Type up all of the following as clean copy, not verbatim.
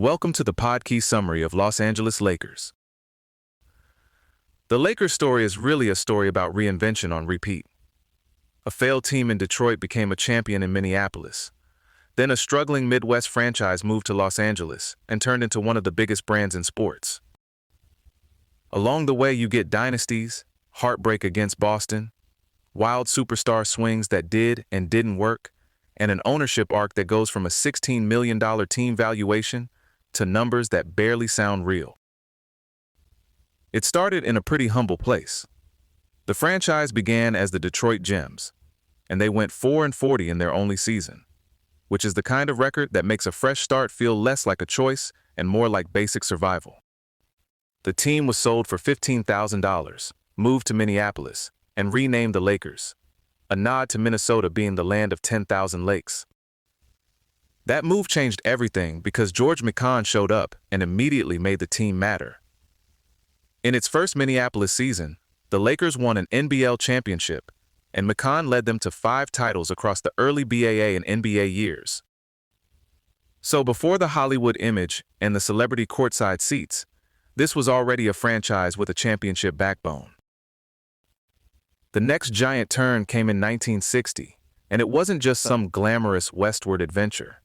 Welcome to the Podkey summary of Los Angeles Lakers. The Lakers story is really a story about reinvention on repeat. A failed team in Detroit became a champion in Minneapolis. Then a struggling Midwest franchise moved to Los Angeles and turned into one of the biggest brands in sports. Along the way, you get dynasties, heartbreak against Boston, wild superstar swings that did and didn't work, and an ownership arc that goes from a $16 million team valuation to numbers that barely sound real. It started in a pretty humble place. The franchise began as the Detroit Gems, and they went 4-40 in their only season, which is the kind of record that makes a fresh start feel less like a choice and more like basic survival. The team was sold for $15,000, moved to Minneapolis, and renamed the Lakers, a nod to Minnesota being the land of 10,000 lakes. That move changed everything because George McCann showed up and immediately made the team matter. In its first Minneapolis season, the Lakers won an NBL championship, and McCann led them to 5 titles across the early BAA and NBA years. So before the Hollywood image and the celebrity courtside seats, this was already a franchise with a championship backbone. The next giant turn came in 1960, and it wasn't just some glamorous westward adventure.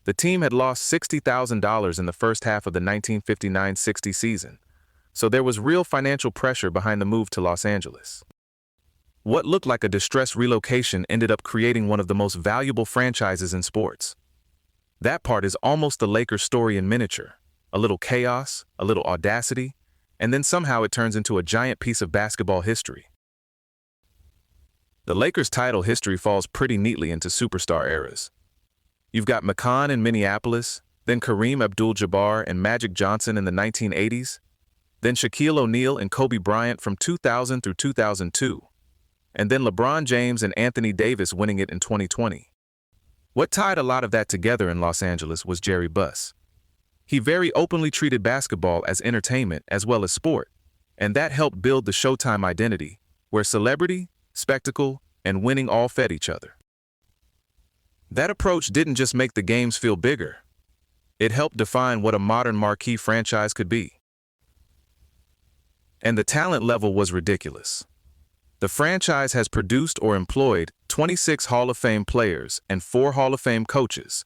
The team had lost $60,000 in the first half of the 1959-60 season, so there was real financial pressure behind the move to Los Angeles. What looked like a distressed relocation ended up creating one of the most valuable franchises in sports. That part is almost the Lakers story in miniature. A little chaos, a little audacity, and then somehow it turns into a giant piece of basketball history. The Lakers' title history falls pretty neatly into superstar eras. You've got McCann in Minneapolis, then Kareem Abdul-Jabbar and Magic Johnson in the 1980s, then Shaquille O'Neal and Kobe Bryant from 2000 through 2002, and then LeBron James and Anthony Davis winning it in 2020. What tied a lot of that together in Los Angeles was Jerry Buss. He very openly treated basketball as entertainment as well as sport, and that helped build the Showtime identity, where celebrity, spectacle, and winning all fed each other. That approach didn't just make the games feel bigger. It helped define what a modern marquee franchise could be. And the talent level was ridiculous. The franchise has produced or employed 26 Hall of Fame players and 4 Hall of Fame coaches.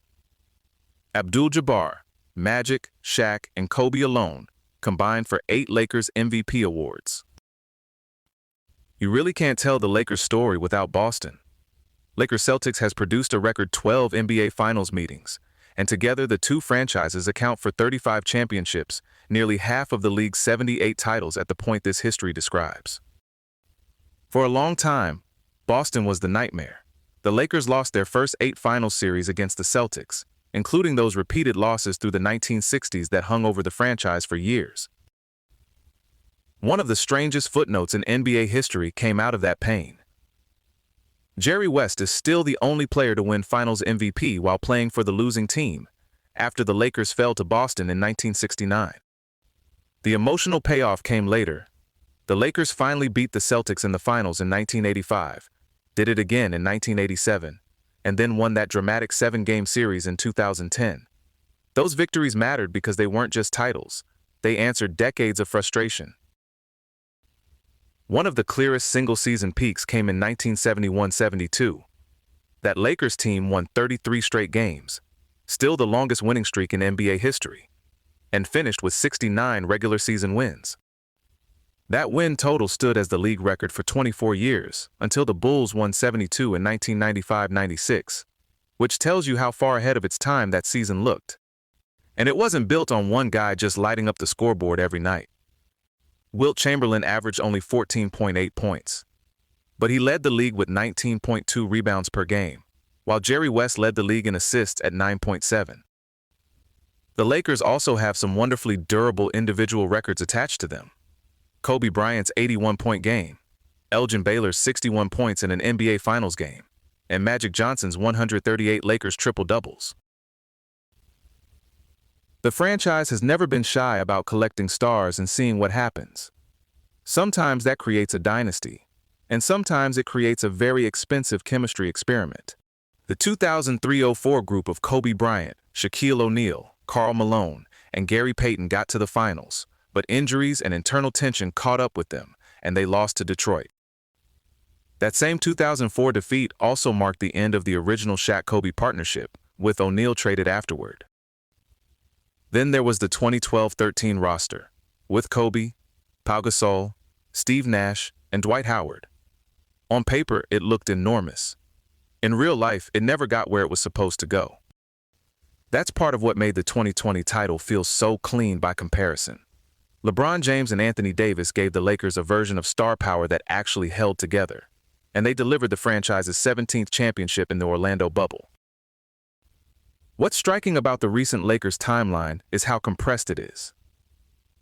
Abdul-Jabbar, Magic, Shaq, and Kobe alone combined for 8 Lakers MVP awards. You really can't tell the Lakers story without Boston. Lakers Celtics has produced a record 12 NBA Finals meetings, and together the two franchises account for 35 championships, nearly half of the league's 78 titles at the point this history describes. For a long time, Boston was the nightmare. The Lakers lost their first 8 Finals series against the Celtics, including those repeated losses through the 1960s that hung over the franchise for years. One of the strangest footnotes in NBA history came out of that pain. Jerry West is still the only player to win Finals MVP while playing for the losing team, after the Lakers fell to Boston in 1969. The emotional payoff came later. The Lakers finally beat the Celtics in the Finals in 1985, did it again in 1987, and then won that dramatic 7-game series in 2010. Those victories mattered because they weren't just titles. They answered decades of frustration. One of the clearest single-season peaks came in 1971-72. That Lakers team won 33 straight games, still the longest winning streak in NBA history, and finished with 69 regular season wins. That win total stood as the league record for 24 years, until the Bulls won 72 in 1995-96, which tells you how far ahead of its time that season looked. And it wasn't built on one guy just lighting up the scoreboard every night. Wilt Chamberlain averaged only 14.8 points, but he led the league with 19.2 rebounds per game, while Jerry West led the league in assists at 9.7. The Lakers also have some wonderfully durable individual records attached to them. Kobe Bryant's 81-point game, Elgin Baylor's 61 points in an NBA Finals game, and Magic Johnson's 138 Lakers triple-doubles. The franchise has never been shy about collecting stars and seeing what happens. Sometimes that creates a dynasty, and sometimes it creates a very expensive chemistry experiment. The 2003-04 group of Kobe Bryant, Shaquille O'Neal, Karl Malone, and Gary Payton got to the finals, but injuries and internal tension caught up with them, and they lost to Detroit. That same 2004 defeat also marked the end of the original Shaq-Kobe partnership, with O'Neal traded afterward. Then there was the 2012-13 roster, with Kobe, Pau Gasol, Steve Nash, and Dwight Howard. On paper, it looked enormous. In real life, it never got where it was supposed to go. That's part of what made the 2020 title feel so clean by comparison. LeBron James and Anthony Davis gave the Lakers a version of star power that actually held together, and they delivered the franchise's 17th championship in the Orlando bubble. What's striking about the recent Lakers timeline is how compressed it is.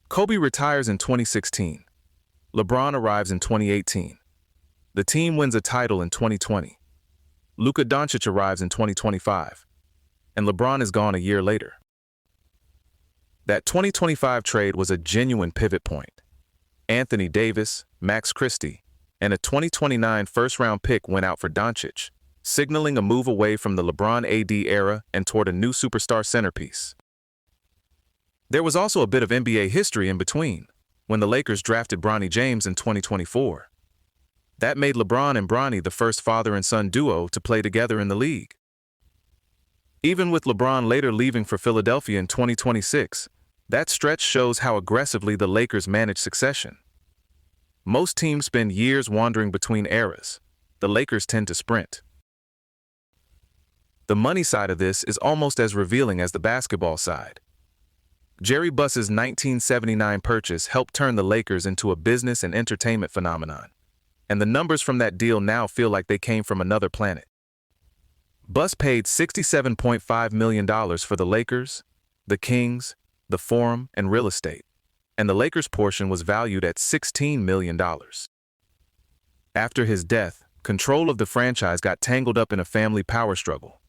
Kobe retires in 2016. LeBron arrives in 2018. The team wins a title in 2020. Luka Doncic arrives in 2025. And LeBron is gone a year later. That 2025 trade was a genuine pivot point. Anthony Davis, Max Christie, and a 2029 first-round pick went out for Doncic, signaling a move away from the LeBron-AD era and toward a new superstar centerpiece. There was also a bit of NBA history in between, when the Lakers drafted Bronny James in 2024. That made LeBron and Bronny the first father and son duo to play together in the league. Even with LeBron later leaving for Philadelphia in 2026, that stretch shows how aggressively the Lakers manage succession. Most teams spend years wandering between eras. The Lakers tend to sprint. The money side of this is almost as revealing as the basketball side. Jerry Buss's 1979 purchase helped turn the Lakers into a business and entertainment phenomenon, and the numbers from that deal now feel like they came from another planet. Buss paid $67.5 million for the Lakers, the Kings, the Forum, and real estate, and the Lakers' portion was valued at $16 million. After his death, control of the franchise got tangled up in a family power struggle.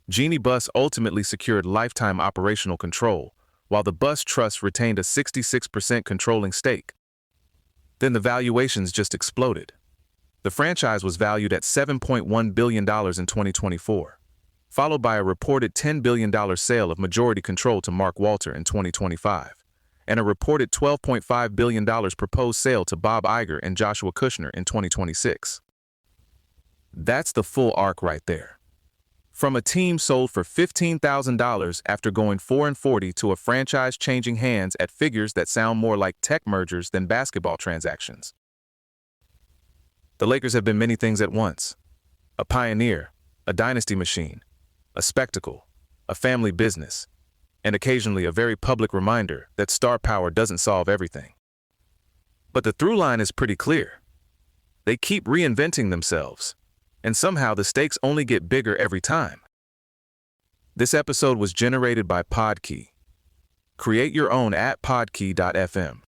Jeannie Buss ultimately secured lifetime operational control, while the Buss Trust retained a 66% controlling stake. Then the valuations just exploded. The franchise was valued at $7.1 billion in 2024, followed by a reported $10 billion sale of majority control to Mark Walter in 2025, and a reported $12.5 billion proposed sale to Bob Iger and Joshua Kushner in 2026. That's the full arc right there. From a team sold for $15,000 after going 4-40 to a franchise changing hands at figures that sound more like tech mergers than basketball transactions. The Lakers have been many things at once: a pioneer, a dynasty machine, a spectacle, a family business, and occasionally a very public reminder that star power doesn't solve everything. But the through line is pretty clear. They keep reinventing themselves, and somehow the stakes only get bigger every time. This episode was generated by Podkey. Create your own at podkey.fm.